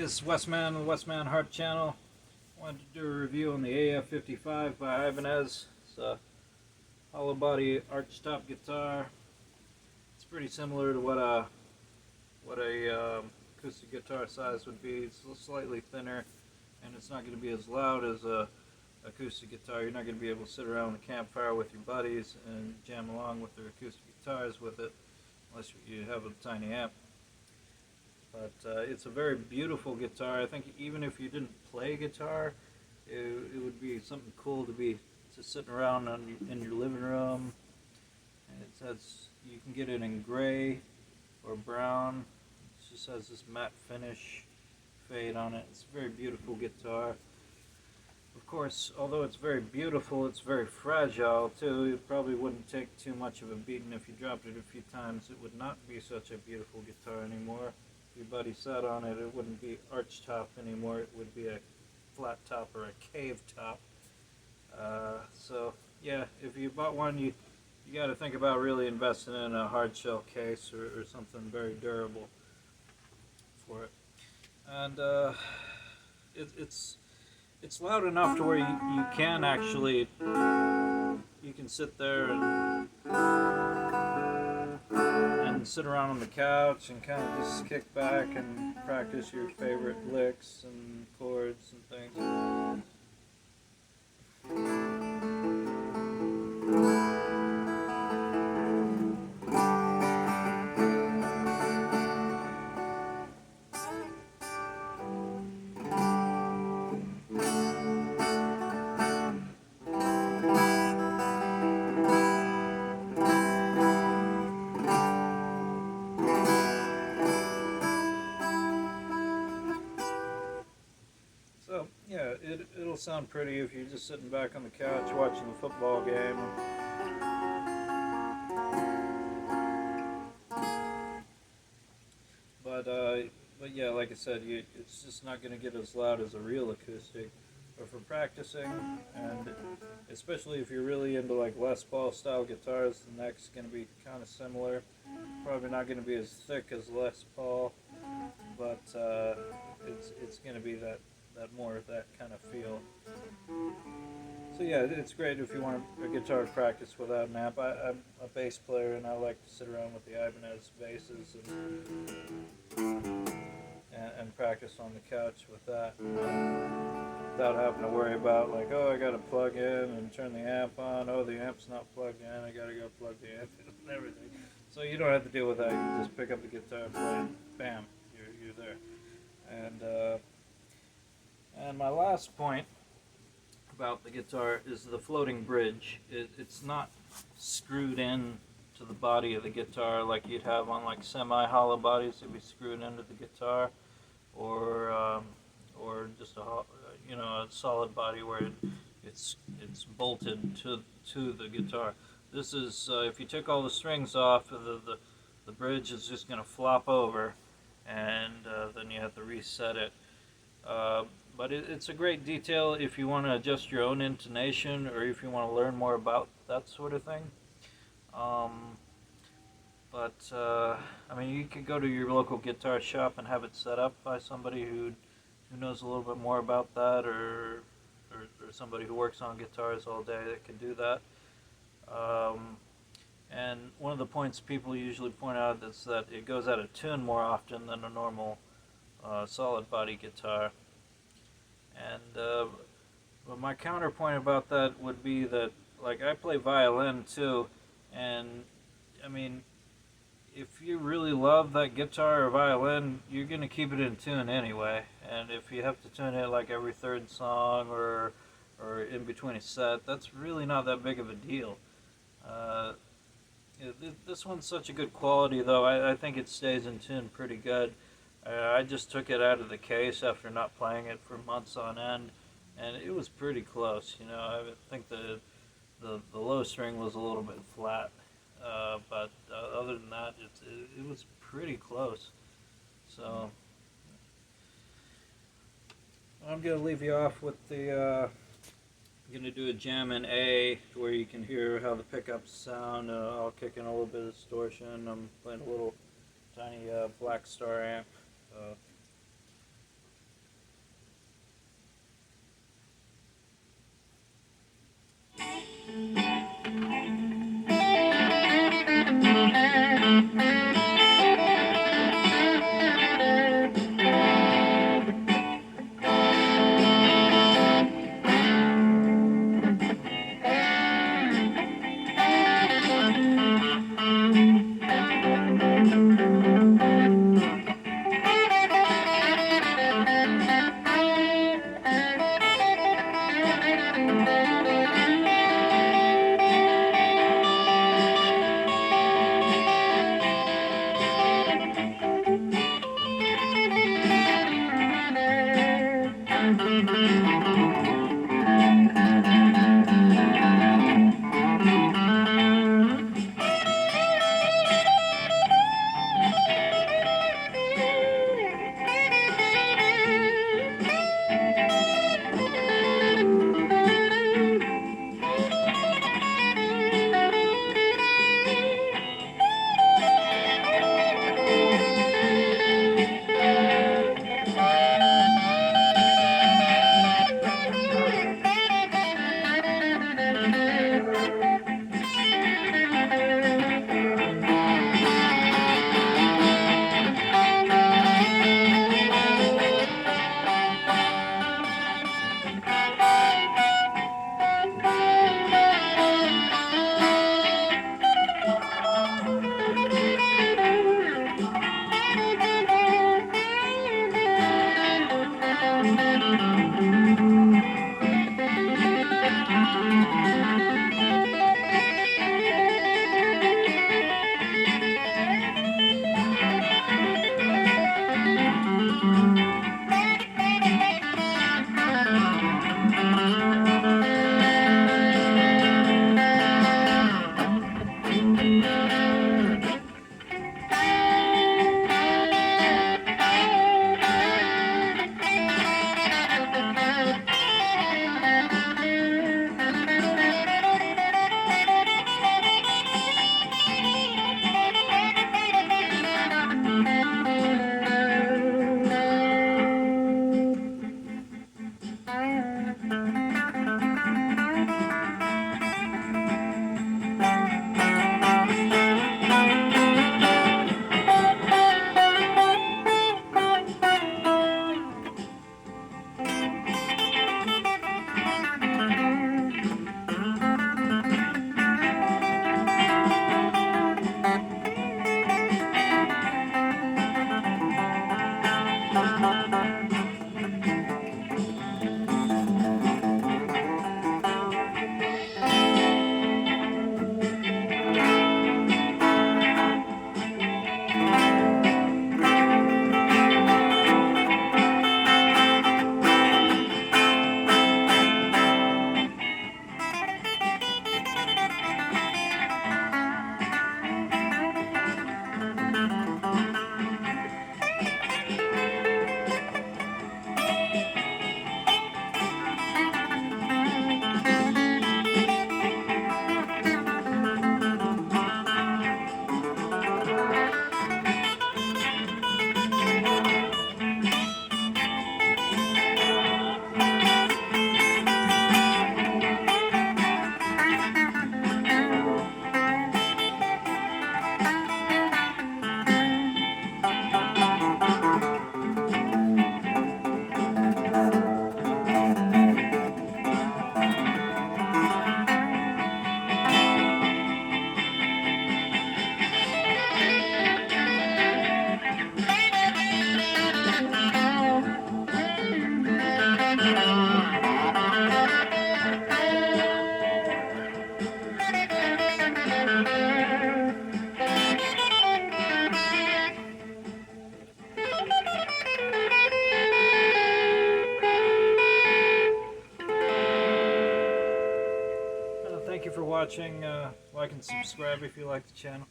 It's Westman of the Westman Heart Channel. Wanted to do a review on the AF55 by Ibanez. It's a hollow body archtop guitar. It's pretty similar to what a acoustic guitar size would be. It's slightly thinner, and it's not going to be as loud as a acoustic guitar. You're not going to be able to sit around the campfire with your buddies and jam along with their acoustic guitars with it, unless you have a tiny amp. But it's a very beautiful guitar. I think even if you didn't play guitar, it would be something cool to be just sitting around in your living room. And it says you can get it in gray or brown. It just has this matte finish fade on it. It's a very beautiful guitar. Of course, although it's very beautiful, it's very fragile too. It probably wouldn't take too much of a beating if you dropped it a few times. It would not be such a beautiful guitar anymore. If your buddy sat on it, it wouldn't be arch top anymore. It would be a flat top or a cave top. So yeah, if you bought one, you got to think about really investing in a hard shell case or something very durable for it. And it's loud enough to where you can actually, you can sit there and sit around on the couch and kind of just kick back and practice your favorite licks and chords and things. So yeah, it'll sound pretty if you're just sitting back on the couch watching the football game. But yeah, like I said, it's just not going to get as loud as a real acoustic. But for practicing, and especially if you're really into like Les Paul style guitars, the neck's going to be kind of similar. Probably not going to be as thick as Les Paul, but it's going to be that more of that kind of feel. So yeah, it's great if you want a guitar to practice without an amp. I'm a bass player and I like to sit around with the Ibanez basses and practice on the couch with that without having to worry about like, oh, I got to plug in and turn the amp on. Oh, the amp's not plugged in. I got to go plug the amp in and everything. So you don't have to deal with that. You just pick up the guitar and play it. Bam, you're there. And my last point about the guitar is the floating bridge. It's not screwed in to the body of the guitar like you'd have on like semi-hollow bodies. It'd be screwed into the guitar, or just a solid body where it's bolted to the guitar. This is if you took all the strings off, the bridge is just going to flop over, and then you have to reset it. But it's a great detail if you want to adjust your own intonation or if you want to learn more about that sort of thing. I mean, you could go to your local guitar shop and have it set up by somebody who knows a little bit more about that, or somebody who works on guitars all day that can do that. And one of the points people usually point out is that it goes out of tune more often than a normal solid body guitar. And but my counterpoint about that would be that, like, I play violin too, and I mean, if you really love that guitar or violin, you're going to keep it in tune anyway. And if you have to tune it like every third song or in between a set, that's really not that big of a deal. This one's such a good quality, though. I think it stays in tune pretty good. I just took it out of the case after not playing it for months on end, and it was pretty close. You know, I think the low string was a little bit flat, but other than that, it was pretty close. So I'm gonna leave you off with the. I'm gonna do a jam in A, where you can hear how the pickups sound. I'll kick in a little bit of distortion. I'm playing a little tiny Black Star amp. Thank you for watching. Like and subscribe if you like the channel.